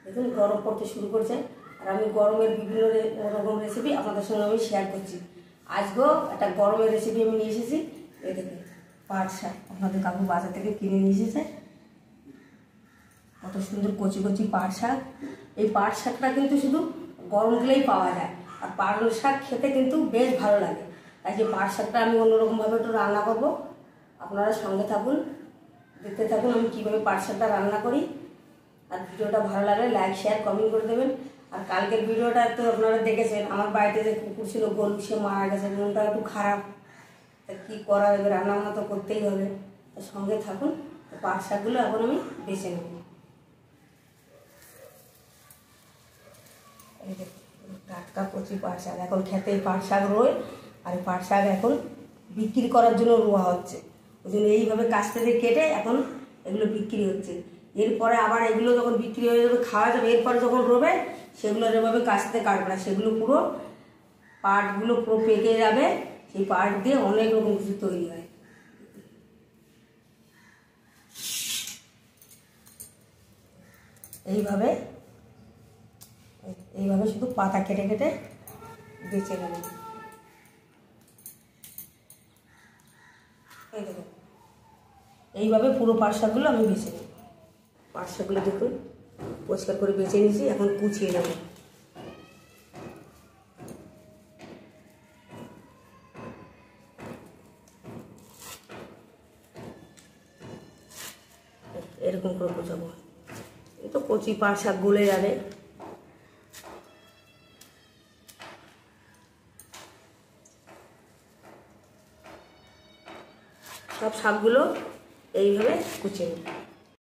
দেখুন গরম পড়তে শুরু করছে, আর আমি গরমের বিভিন্ন রকম রেসিপি আপনাদের সঙ্গে আমি শেয়ার করছি। আজকেও একটা গরমের রেসিপি আমি নিয়ে এসেছি। এই দেখুন পাট শাক, আপনাদের কাকু বাজার থেকে কিনে নিয়ে এসেছে। কত সুন্দর কচি কচি পাট শাক। এই পাট শাকটা কিন্তু শুধু গরম গেলেই পাওয়া যায়, আর পাট শাক খেতে কিন্তু বেশ ভালো লাগে। তাই যে পাট শাকটা আমি অন্যরকমভাবে একটু রান্না করব, আপনারা সঙ্গে থাকুন, দেখতে থাকুন আমি কীভাবে পাট শাকটা রান্না করি। আর ভিডিওটা ভালো লাগলে লাইক শেয়ার কমেন্ট করে দেবেন। আর কালকের ভিডিওটা তো আপনারা দেখেছেন, আমার বাড়িতে যে কুকুর ছিল গরু, সে মারা গেছে, মনটা একটু খারাপ। তা কী করা যাবে, রান্নাবান্না তো করতেই হবে। সঙ্গে থাকুন। পাট শাকগুলো এখন আমি বেছে নেব। এই দেখুন টাটকা কচি পাট শাক, এখন খেতে পাট শাক রোয়, আর পাট শাক এখন বিক্রি করার জন্য রোয়া হচ্ছে। ওই জন্য এইভাবে কাছ থেকে কেটে এখন এগুলো বিক্রি হচ্ছে। এরপরে আবার এগুলো যখন বিক্রি হয়ে যাবে, খাওয়া যাবে, এরপরে যখন রোবে সেগুলো এভাবে কাছ থেকে কাটবে না, সেগুলো পুরো পাটগুলো পুরো পেকে যাবে। সেই পাট দিয়ে অনেক রকম কিছু তৈরি হয়। এইভাবে এইভাবে শুধু পাতা কেটে কেটে বেছে নেব। এই দেখুন এইভাবে পুরো পাট শাকগুলো আমি বেছে নেব। পাট শাকগুলো দেখুন পরিষ্কার করে বেছে নিয়েছি, এখন কুচিয়ে নেব। এরকম করে কুচাবো, এই তো কচি পাট শাক গলে যাবে। সব শাকগুলো এইভাবে কুচিয়ে নেব।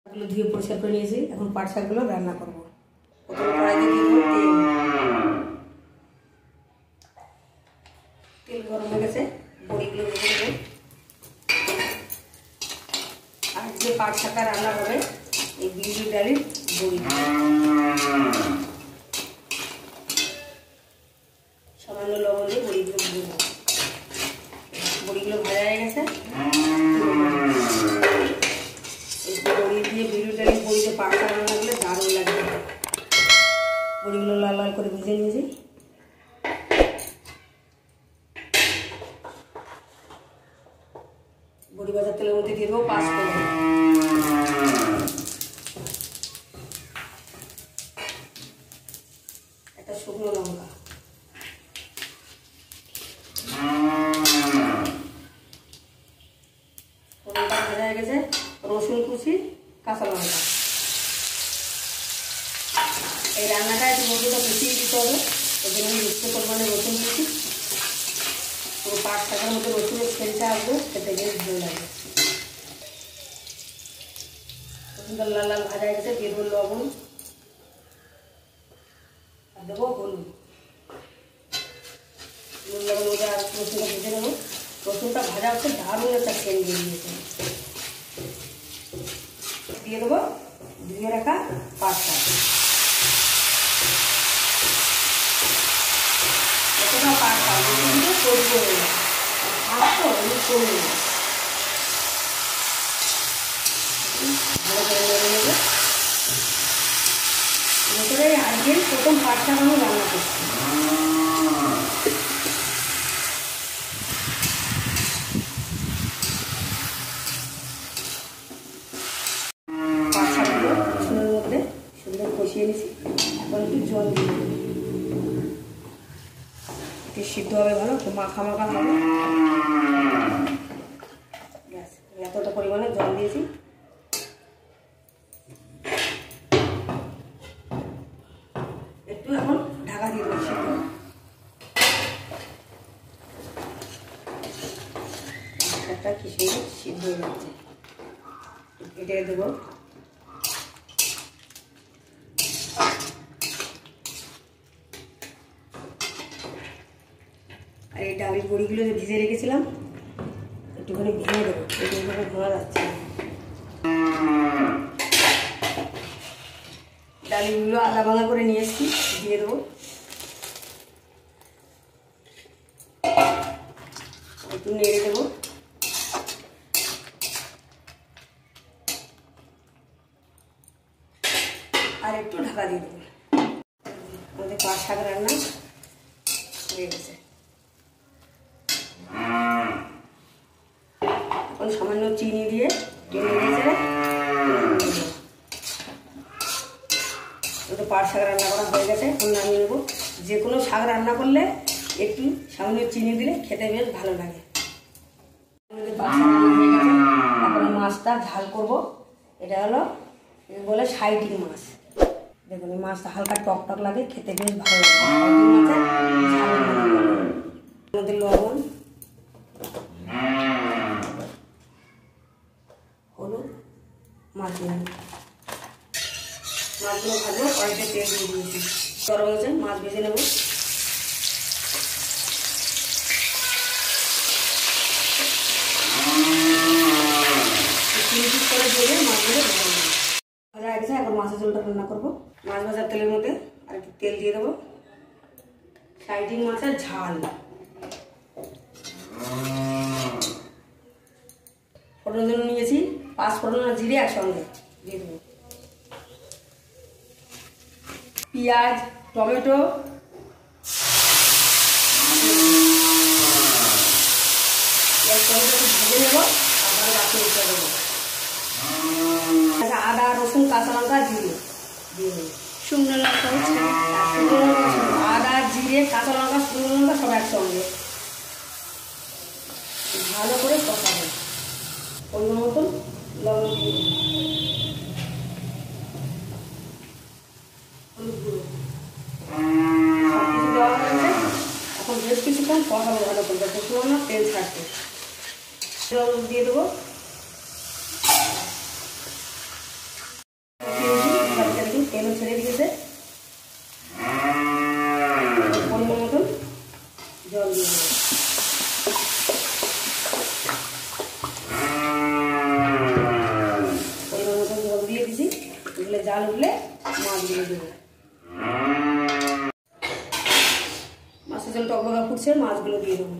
শাকগুলো ধুয়ে পরিষ্কার করে নিয়েছি, এখন পাট শাকগুলো রান্না করবো। প্রথমে কড়াইতে দিয়ে দেবো তেল গরম হয়ে গেছে, বড়িগুলো ভেজে দেবো। আর যে পাট শাকটা রান্না হবে এই বিউলির ডালের বড়ি, সামান্য লবণ দিয়ে বড়িগুলো ভেজে দেবো। বড়িগুলো ভাজা হয়ে গেছে, এই বড়ি দিয়ে বিউলির ডালের বড়িতে পাট শাক রান্না করলে দারুণ লাগবে। বড়িগুলো লাল লাল করে ভেজে নিয়েছি। বড়ি ভাজার তেলের মধ্যে দিয়ে দেবো পাঁচফোড়ন, একটা শুকনো লঙ্কা, ফোড়নটা ভাজা হয়ে গেছে, রসুন কুচি, কাঁচা লঙ্কা। এই রান্নাটা একটু মধ্যটা মিশিয়ে দিতে হবে, ওই জন্য আমি উচ্চ পরিমাণে রসুন দিচ্ছি। পুরো পাট শাকের মধ্যে রসুনের সেন্টটা আসবে, খেতে বেশ ভালো লাগে। রসুনটা লাল লাল ভাজা হয়ে গেছে, দিয়ে দেবো লবণ আর দেবো হলুদ। নুন লবণ মধ্যে আর রসুনটা ভেজে নেবো। রসুনটা ভাজা হচ্ছে, দারুণ একটা সেন্ট বেরিয়েছে। দিয়ে দেবো ধুয়ে রাখা পাট শাক। এতটা পাট শাক কিন্তু করবো শাক তো আমি করবো ভালো করে নেড়ে নেবে। ভেতরে আজকের প্রথম পাট শাক আমি রান্না করছি। পাট শাকগুলো রসুনের মধ্যে সুন্দর কষিয়ে নিয়েছি, এখন একটু জল দিয়ে দেবো। একটু সিদ্ধ হবে ভালো, একটু মাখা মাখা হবে। ব্যাস এতটা পরিমাণে জল দিয়েছি। একটু এখন ঢাকা দিয়ে দেবো সিদ্ধ। একটা কি সুন্দর সিদ্ধ হয়ে যাচ্ছে, কেটে দেবো। আর এই ডালের বড়িগুলো যে ভিজে রেখেছিলাম একটুখানি ভেঙে দেবো, এইভাবে ভাঙা যাচ্ছে না। ডালগুলো আদা ভাঙা করে নিয়ে এসেছি, দিয়ে দেবো। একটু নেড়ে দেবো। আর একটু ঢাকা দিয়ে দেবেন। আমাদের পাট শাক রান্না হয়ে গেছে। এখন সামান্য চিনি দিয়ে টেনে দিয়েছে। পাট শাক রান্না করা হয়ে গেছে, এখন নামিয়ে নেবো। যে কোনো শাক রান্না করলে একটু সামান্য চিনি দিলে খেতে বেশ ভালো লাগে। পাট শাক রান্না হয়ে গেছে, এখন মাছটা ঝাল করবো। এটা হলো বলে সাইটিং মাছ। দেখুন এই মাছটা হালকা টক টক লাগে, খেতে বেশ ভালো লাগে। সাইটিং মাছের ঝাল মধ্যে লবণ, হলুদ, মাছগুলো ভাজবো। কড়াইতে তেল দিয়ে দিয়েছি, গরম হয়েছে, মাছ ভেজে নেব। করে দিয়ে মাছগুলো ভেজে নেব। ভাজা হয়ে গেছে, এখন মাছের ঝোলটা রান্না করবো। মাছ ভাজার তেলের মধ্যে আর একটু তেল দিয়ে দেবো। সাইটিং মাছের ঝাল, ফোড়নের জন্য নিয়েছি 5 ফোড়ন আর জিরে একসঙ্গে দিয়ে দেবো। পেঁয়াজ, টমেটো, ভেজে নেব, তারপরে বাকি উঠে দেবো। আদা, রসুন, কাঁচা লঙ্কা, জিরে দিয়ে দেবো। শুকনো লঙ্কা, আদা, জিরে, কাঁচা লঙ্কা, শুকনো লঙ্কা সব একসঙ্গে ভালো করে কষাবো। পরিমাণ মতন লবণ দিয়ে দেবো, হলুদ গুঁড়ো, সব কিছু দেওয়া হয়েছে। এখন বেশ কিছুক্ষণ কষাবো ভালো করে, যতক্ষণ না তেল ছাড়ছে। জল দিয়ে দেবো, তেলও ছেড়ে দিয়েছে। পরিমাণ মতন জল দিয়ে দেবো। পরিমাণ মতন জল দিয়ে দিছি। এগুলো জাল উঠলে মাছগুলো দেবো। মাছের জল টকবকা ফুটছে, মাছগুলো দিয়ে দেবো।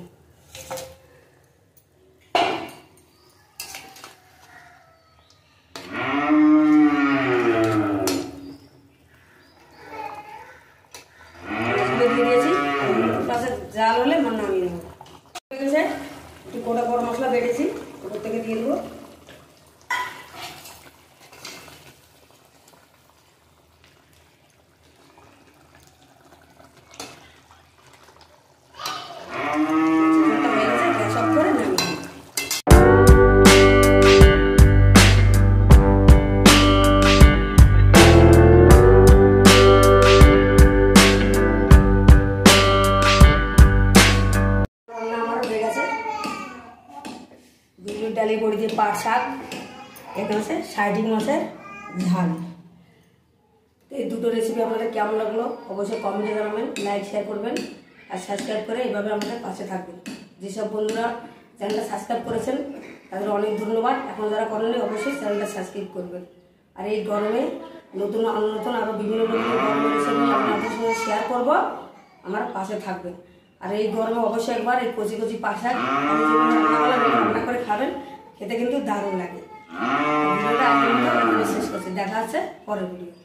জাল হলে নামিয়ে নেবো। একটু গোটা গরম মশলা বেটেছি, ওপর থেকে দিয়ে দেবো। গ্যাস অফ করে নামিয়ে নেবো। বিউলির ডালি বড়ি দিয়ে পাট শাক, এখানে আছে সাইটিং মাছের ঝাল। এই দুটো রেসিপি আপনাদের কেমন লাগলো অবশ্যই কমেন্টে জানাবেন, লাইক শেয়ার করবেন আর সাবস্ক্রাইব করে এইভাবে আমাদের পাশে থাকবেন। যেসব বন্ধুরা চ্যানেলটা সাবস্ক্রাইব করেছেন তাদের অনেক ধন্যবাদ। এখন যারা করেননি অবশ্যই চ্যানেলটা সাবস্ক্রাইব করবেন। আর এই গরমে নতুন আরও বিভিন্ন গরমের রেসিপি আপনাদের সঙ্গে শেয়ার করব, আমার পাশে থাকবেন। আর এই গরমে অবশ্যই একবার এই কচি কচি পাট শাক রান্না করে খাবেন, খেতে কিন্তু দারুণ লাগে। ভিডিওটা শেষ করছি, দেখা হচ্ছে পরের ভিডিও।